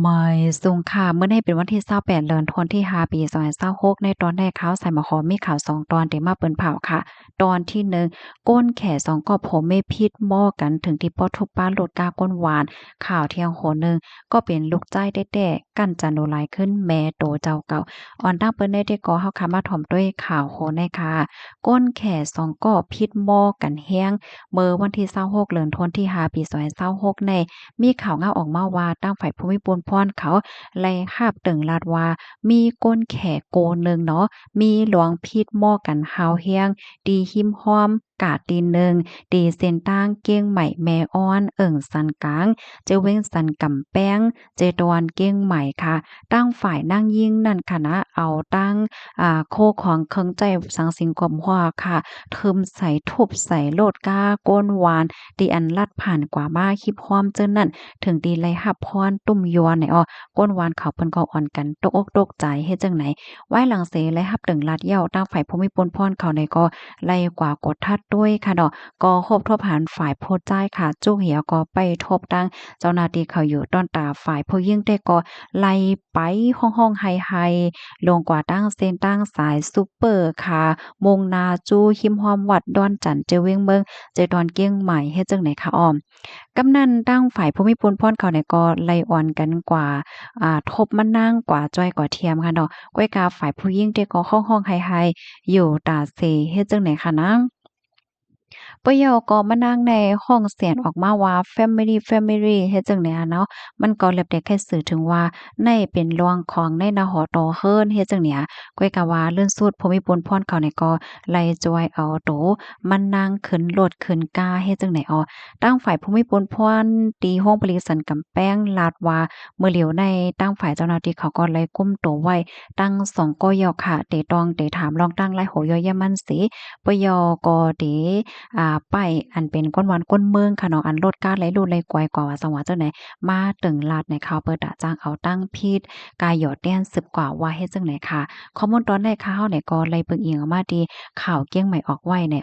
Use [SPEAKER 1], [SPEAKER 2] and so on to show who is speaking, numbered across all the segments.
[SPEAKER 1] ไม่สูงค่ะเมื่อได้เป็นวันที่28เดือนธันวาคมที่5ปี2026ในตอนแรกข่าวใส่หมอหอมมีข่าว2ตอนที่มาเปิ้นเผาค่ะตอนที่1ก้นแข่2กอบผมไม่พิษหม้อกันถึงที่ปอทุบป้าโลดกาก้นหวานข่าวเที่ยงโหนึงก็เป็นลูกใจแต้ๆกั้นจันโนหลายขึ้นแม่โตเจ้าเก่าอ่อนตั้งเปิ้นได้ก่อเฮาค่ะมาถ่อมด้วยข่าวโหนค่ะก้นแข่2กอบพิษหม้อกันแฮ้งเมื่อวันที่26เดือนธันวาคมที่5ปี2026ใน มีข่าวเงาออกมาว่าตั้งฝ่ายภูมิพลพรเขาไล่หาบตึงลาดว่ามีก้นแขกโกหนึ่งเนาะมีหลวงพิษหม้อกันหาวเฮียงดีหิมห้อมกาดตีหนึ่งดีเส้นตั้งเก้งใหม่แม่อ้อนสันกลางเจเว้งสันกำแป้งเจดอนเก้งใหม่ค่ะตั้งฝ่ายนั่งยิ่งนั่นคณะเอาตั้งโคของเคิงใจสังสิงกวมหัวค่ะทึมใส่ทุบใส่โลดก้าก้นหวานดีอันลัดผ่านกว่ามาคิบพร้อมเจิ้นนั่น ถึงดีไลหับพรตุ่มยวนไหนอ้อก้นวานเขาเพิ่นก็อ่อนกันตกอกตกใจเฮ็ดจังไหนไว้หลังเสไลหับตึงลาดเหย้าตั้งฝ่ายภูมิพลพรเขาในก็ไล่กว่ากดทัดด้วยค่ะเนาะก็คบทบหารฝ่ายโพดจ่ายค่ะจุกเหียก็ไปทบตั้งเจ้าหน้าที่เขาอยู่ต้นตาฝ่ายผู้ยิ่งได้ก็ไล่ไปห้องๆไฮๆลงกว่าตั้งเส้นตั้งสายซุปเปอร์ค่ะมงนาจูหิมหอมวัดดอนจันเจเวียงเมืองเจดอนเกี้ยงใหม่เฮ็ดจังไหนคะอ้อม กำนันตั้งฝ่ายภูมิพลพ่นเขาเนี่ยก็ไล่อ่อนกันกว่าทบมานั่งกว่าจ้อยกว่าเทียมค่ะเนาะก้อยกาฝ่ายผู้หญิงเด็กก็ห้องไฮๆอยู่ตาเซเฮ็ดจังไหนคะนะ ปยก็มานั่งในห้องเสียงออกมาว่า Family เฮ็ดจั่งใดอะเนาะมันก็แล้วแต่แค่สื่อถึงว่าในเป็นร่วงของในนหตเฮิรนเฮ็ดจั่งเนี้ยก้อยก็ว่าเลื่อนสุดภูมิพลพรเขานี่ก็ไล่จอยเอาโตมานั่งขึ้นรถขึ้นกาเฮ็ดจั่งใดอ้อตั้งฝ่ายภูมิพลพรตีห้องปริสันกำแป้งลาดว่าเมื่อเหลียวในตั้งฝ่ายเจ้าหน้าที่เขาก็ไล่กุมโตไว้ตั้ง2กอยอค่ะเตตองเตถามลองตั้งไล่โหยอยยามันสิปยก็เต ป้ายอันเป็นก้นวันก้นเมืองค่ะเนาะอันลดการไหลรูดไหลกวยกว่าว่าจังหวัดจังไหนมาตึงลาดในข่าวเปิดอะจ้างเอาตั้งพิษกายหยอดแดนสืบกว่าว่าเฮ็ดจังไหนค่ะข้อมูลตอนแรกค่ะเฮาเนี่ยก็เลยเบิ่งอิงออกมาดีข่าวเกี้ยงใหม่ออกไว้ใน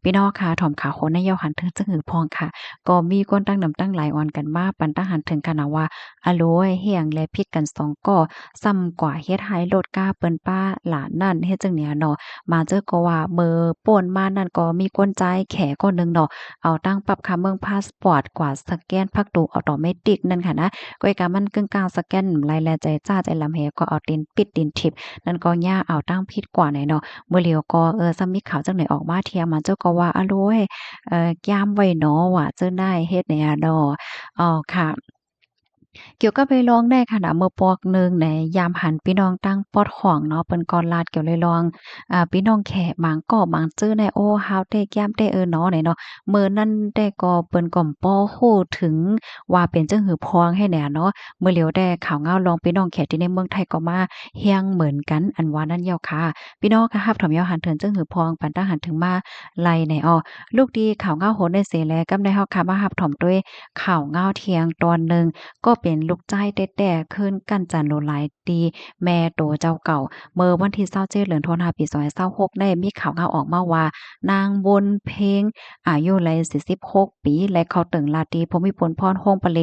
[SPEAKER 1] พี่น้องค่ะถ่อมข่าวคนในเยาหันถึงจึงหือพองค่ะก็มีคนตั้งนำตั้งหลายออนกันมาปันตั้งหันถึงขนาดว่าอะโลยเฮียงและพิษกันสองก่อซ้ำกว่าเฮ็ดให้ลดกาเปิ้นป้าหลานนั่นเฮ็ดจังเนี้ยเนาะ มาเจอก็ว่าเมื่อป่นมานั่นก็มีกวนใจายแขคนหนึ่งเนาะเอาตั้งปรับค่าเมืองพาสปอร์ตกว่าสแกนพักตูออโตเมติกนั่นค่ะนะก็อีกามันกึ่งกลางสแกนรายแลใจจ้าใจลำแหก็เอาตีนปิดตีนทิปนั่นก็ย่าเอาตั้งผิดกว่าไหนเนาะเมื่อเหลียวก็ซ้ำมีข่าวจังไหนออกมาเทียมมาเจ้าก็ว่าอะโลยย่ามไว้เนาะว่าเจ้าได้เฮ็ดแหนอะดอค่ะ เกี่ยวกับไปลองได้ค่ะนะเมื่อปอกหนึ่งในยามหันพี่น้องตั้งปอดของเนาะเปิ้นก็ลาดเกี่ยวเลยลองพี่น้องแขกบางก็บางจื้อในโอ้ฮาวเต้แย้มเต้เนาะไหนเนาะมื้อนั้นได้ก็เปิ้นก็บ่ฮู้ถึงว่าเป็นจังหือพองให้แหน่เนาะมื้อเหลียวได้ข่าวเงาลองพี่น้องแขกที่ในเมืองไทยก็มาเฮียงเหมือนกันอันว่านั้นแล้วค่ะพี่น้องก็รับถอมยาวหันเถินจังหือพองปันตาหันถึงมาไล่ในลูกดีข่าวเงาโหนได้เสแลกำได้เฮาค่ะมารับถอมด้วยข่าวเงาเที่ยงตอนหนึ่ง ก็เป็นลูกจ้ายแต้ๆขึ้นกั้นจันโลหลายตีแม่โตเจ้าเก่าเมื่อวันที่27เดือนธันวาคมปี2026ได้มีข่าวออกมาว่านางบนเพ็งอายุไล46ปีและเขาตึงลาตรีภูมิพลพรโฮงปะเล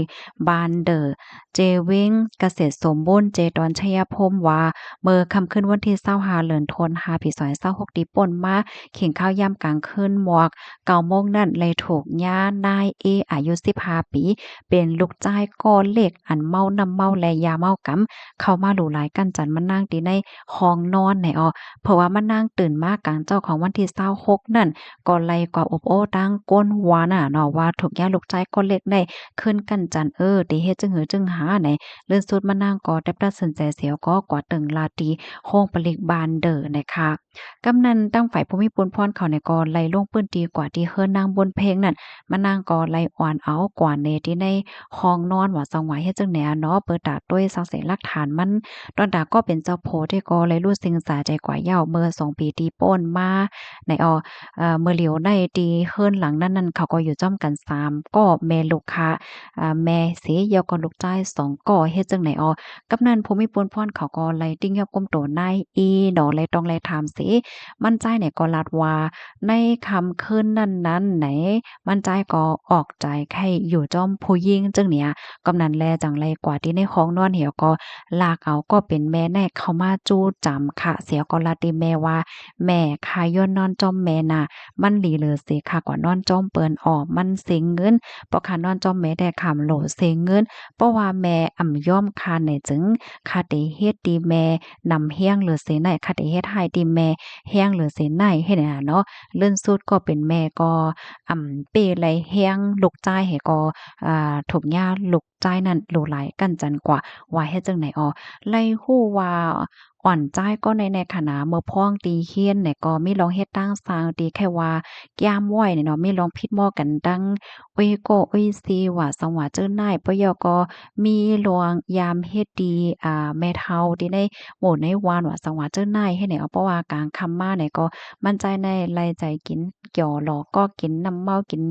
[SPEAKER 1] บานเดอเจเวงเกษตรสมบูรณ์เจดอนชัยพรมว่าเมื่อค่ำคืนวันที่25เดือนธันวาคมปี2026ที่ป่นมาเข่งข้าวยามกลางคืนหมวก9โมงนั้นเลยถูกย่านายเออายุ15ปี เป็นลูกจ้ายก่อเหล็กอันเมานำเมาและยาเมากำเข้ามาหลู่หลายกันจันมานั่งตีในห้องนอนไหนเพราะว่ามานั่งตื่นมากลางเจ้าของวันที่26นั่นก็ไล่กว่าอบโอ้ตั้งก้นวาน่ะเนาะว่าถูกย่าลูกจ้ายก่อเหล็กได้ขึ้นกันจันติเฮ็ดจึงหือจึงหาไหนเลื่อนสุดมานั่งก็ได้ตัดสินใจเสียวก็กว่าตึงลาตีโค้งปลิกบานเด้อนะคะกำนันตั้งฝ่ายภูมิพลพรเขาในก็ไล่ลงปื้นตีกว่าที่เฮิรนนางบนเพลงนั่นมานั่งก็ไล่อ่อนเอากว่าเนที่ใน ห้องนอนว่าจังหวะเฮ็ดจังแหนเนาะเปิดตาด้วยสักเสหลักฐานมันตอนดาก็เป็นเจ้าโพที่ก็เลยรู้สึงสาใจกว่าเหย้าเมื่อ2ปีที่โป้นมาในเมื่อเหลียวในที่เฮิรนหลังนั้นเขาก็อยู่จ้อมกัน3ก็แม่ลูกค้าแม่เสียแล้วก็ลูกชาย2ก็เฮ็ดจังไหนกำนันภูมิพลพรเขาก็เลยติ้งยอบก้มโตนายอีดอกเลยต้องเลยถามเส สิมั่นใจไหนก็ลัดว่าในค่ำคืนนั้นๆไหนมั่นใจก็ออกใจใครอยู่จ้อมผู้หญิงจึงเนี่ยกำนันแลจังไรกว่าที่ในห้องนอนเหี่ยวก็ลากเอาก็เป็นแม่แน่เข้ามาจู้จำค่ะเสียก็ลัดติแม่ว่าแม่ค่ะย้อนนอนจ้อมแม่น่ะมันหลีเหลือเสิค่ะกว่านอนจ้อมเปิ้นอ้อมันเสียเงินเพราะค่ะนอนจ้อมแม่ได้ค่ำโหลเสียเงินเพราะว่าแม่ย่อมค่ะไหนจึงค่ะได้เฮ็ดดีแม่นำเฮียงเหลือเสิไหนค่ะได้เฮ็ดให้ดีแม่เฮียงเหลือเสิไหนเฮ็ดให้น่ะเนาะเลื่อนสุดก็เป็นแม่ก็เปไหลเฮียงลูกจ้ายให้ก็ถูกย่าลูกจ้ายนั้นหลู่หลายกันจันกว่าว่าเฮ็ดจังไหนอ้อไล่ฮู้ว่าอ่อนจ้ายก็ในขณะเมื่อพ้องตีเฮียนเนี่ยก็มีลองเฮ็ดตั้งสร้างตีแค่ว่ายามว้อยเนี่ยเนาะมีลองผิดหม้อกันดังเอ้ยก็เอ้ยซีว่าสังว่าเจิ้นนายปะยอก็มีลวงยามเฮ็ดดีแม่เฒ่าที่ในหมู่ในวานว่าสังว่าเจิ้นนายเฮ็ดให้เอาเพราะว่ากลางค่ำมาเนี่ยก็มั่นใจในไล่ใจกินเกี่ยวหลอกก็กินน้ำเมากิน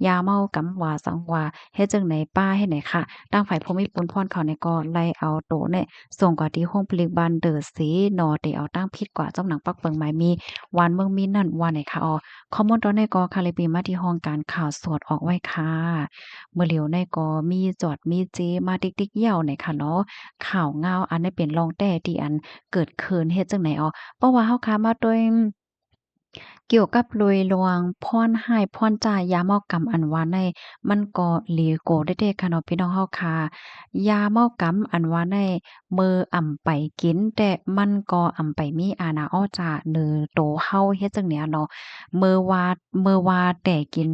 [SPEAKER 1] ยาเมากำว่าสังว่าเฮ็ดจังไหนป้าเฮ็ดไหนค่ะตั้งฝ่ายภูมิพลพรเขาเนี่ยก็ไล่เอาโตเนี่ยส่งกว่าที่ห้องผลิตบ้านเดอสีนอที่เอาตั้งผิดกว่าจ้ำหนังปักเปิงหมายมีวานเมืองมีนั่นว่าไหนค่ะอ๋อข้อมูลตอนในก็คาลิปีมาที่ห้องการข่าวสดออกไว้ค่ะเมื่อเหลียวในก็มีจอดมีเจมาติ๊กๆเหย้าไหนค่ะเนาะข่าวเงาอันนี้เป็นรองแต่ที่อันเกิดขึ้นเฮ็ดจังไหนอ๋อเพราะว่าเฮาค้ามาด้วย เกี่ยวกับลุยลวงพรให้พรจ่ายยาเมากำอันว่าในมันก็หลีโกได้เด้ค่ะเนาะพี่น้องเฮาค่ะยาเมากำอันว่าในมือไปกินแต่มันก็ไปมีอานาอ้อจาเนอโตเฮาเฮ็ดจังเนี้ยเนาะมื้อว่าแต่กิน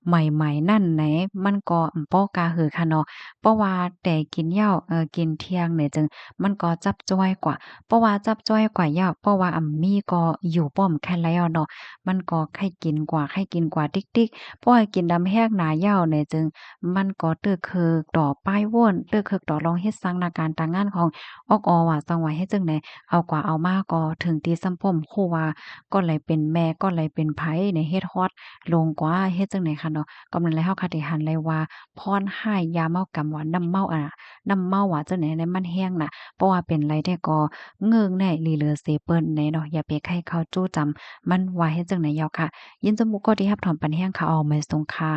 [SPEAKER 1] ใหม่ๆนั่นไหนมันก็ป้อกาหือค่ะเนาะเพราะว่าแต่กินเหล้ากินเที่ยงเนี่ยจึงมันก็จับจ้อยกว่าเพราะว่าจับจ้อยกว่าเหย้าเพราะว่ามีก็อยู่ป้อมแค่แล้วเนาะ มันก็ไข้กินกว่าไข้กินกว่าติ๊กๆเพราะว่ากินดำแฮกหนายาวเนี่ยจึงมันก็เตื้อคือต่อป้ายว่นเตื้อคือต่อรองเฮ็ดสังนาการต่างงานของออกอว่าจังหวะเฮ็ดจังได๋เอากว่าเอามาก็ถึงตีซ้ำป้อมคู่ว่าก็เลยเป็นแม่ก็เลยเป็นไผในเฮ็ดฮอดลงกว่าเฮ็ดจังได๋ค่ะเนาะกำลังแล้วเฮาคาได้หันเลยว่าพรให้ยาเมากำว่าน้ำเมาน้ำเมาว่าจังได๋เนี่ยมันแห้งน่ะเพราะว่าเป็นไรได้ก็เงิงแน่ลีเหลือเสเปิ้นแน่เนาะอย่าไปให้เขาจู้จำ มันว่าเฮ็ดจั่งใดแย้วค่ะยินจมูกก็ที่รับถอนปันแห้งค่ะออกมาส่งค่ะ